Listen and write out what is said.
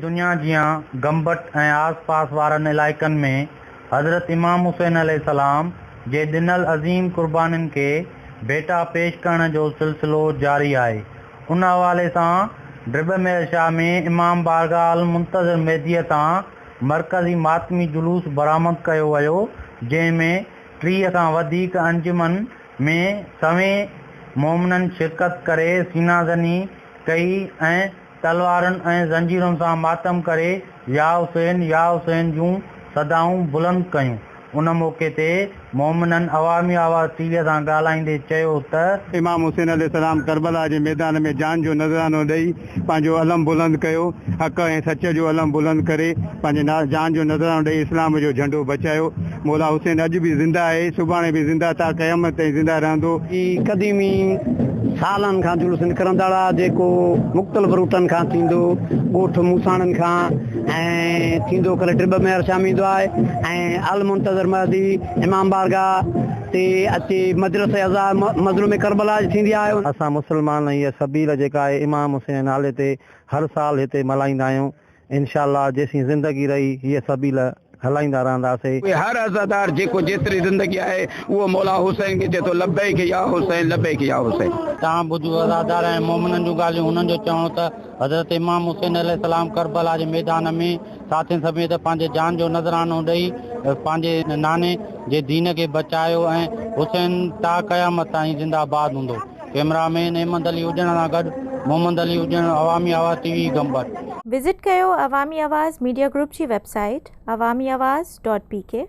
दुनिया जियां गंबट ऐं आस-पास वारनि इलाइक़नि में हज़रत इमाम हुसैन अलैहिस्सलाम जे ॾिनल अज़ीम क़ुर्बानियुनि खे भेटा पेश करण जो सिलसिलो जारी आहे। उन हवाले सां ड्रिब मेहर शाह में इमाम बारगाह अल मुंतज़िर मेहदीअ तां मरकज़ी मातमी जुलूस बरामद कयो वियो, जंहिं में 30 खां वधीक अंजुमन में सवें मोमिननि शिरकत करे सीनाज़नी कई ऐं तलवारनि ऐं ज़ंजीरुनि सां मातम करे या हुसैन जूं सदाऊं बुलंद कयूं। उन मौक़े ते मोमिननि अवामी आवाज़ टीवीअ सां ॻाल्हाईंदे चयो त इमाम हुसैन अलैहिस्सलाम करबला जे मैदान में जान जो नज़रानो ॾेई पंहिंजो अलम बुलंद कयो, हक़ ऐं सच जो अलम बुलंद करे पंहिंजे जान जो नज़रानो ॾेई इस्लाम जो झंडो बचायो। मौला हुसैन अॼु बि ज़िंदा आहे, सुभाणे बि ज़िंदा ता क़यामत ताईं ज़िंदा रहंदो। क़दीमी सालनि खां जुलूस निकिरंदड़ आहे, जेको मुख़्तलिफ़ रूटनि खां थींदो, ॻोठ मूसाणनि खां ऐं थींदो करे ड्रिब मेहर शाह ईंदो आहे ऐं अल मुंतज़िर महदी इमाम बारगाह ते अचे मजलिस अज़ा मज़लूम करबला थींदी आहे। असां मुस्लमान हीअ सबील जेका आहे इमाम हुसैन नाले ते हर साल हिते मल्हाईंदा आहियूं। इंशाअल्लाह जेसीं ज़िंदगी रही हीअ सबील हलाईंदा रहंदासीं। हर अज़ादार जेको जेतिरी ज़िंदगी आहे उहो मौला हुसैन खे चए थो लब्बैक या हुसैन, लब्बैक या हुसैन। तव्हां ॿुधो अज़ादार ऐं मोमिननि जूं ॻाल्हियूं। हुननि जो चवणो त हज़रत इमाम हुसैन अलैहिस्सलाम करबला जे मैदान में साथियुनि समेत पंहिंजे जान जो नज़रानो ॾेई पंहिंजे नाने जे दीन खे बचायो ऐं हुसैन ता क़यामत ताईं ज़िंदाबाद हूंदो। कैमरामैन अहमद अली हुजण सां गॾु मोहम्मद अली हुजण, अवामी आवाज़ टीवी गंबट। विज़िट कयो अवामी आवाज़ मीडिया ग्रुप जी वेबसाइट awamiawaz.pk।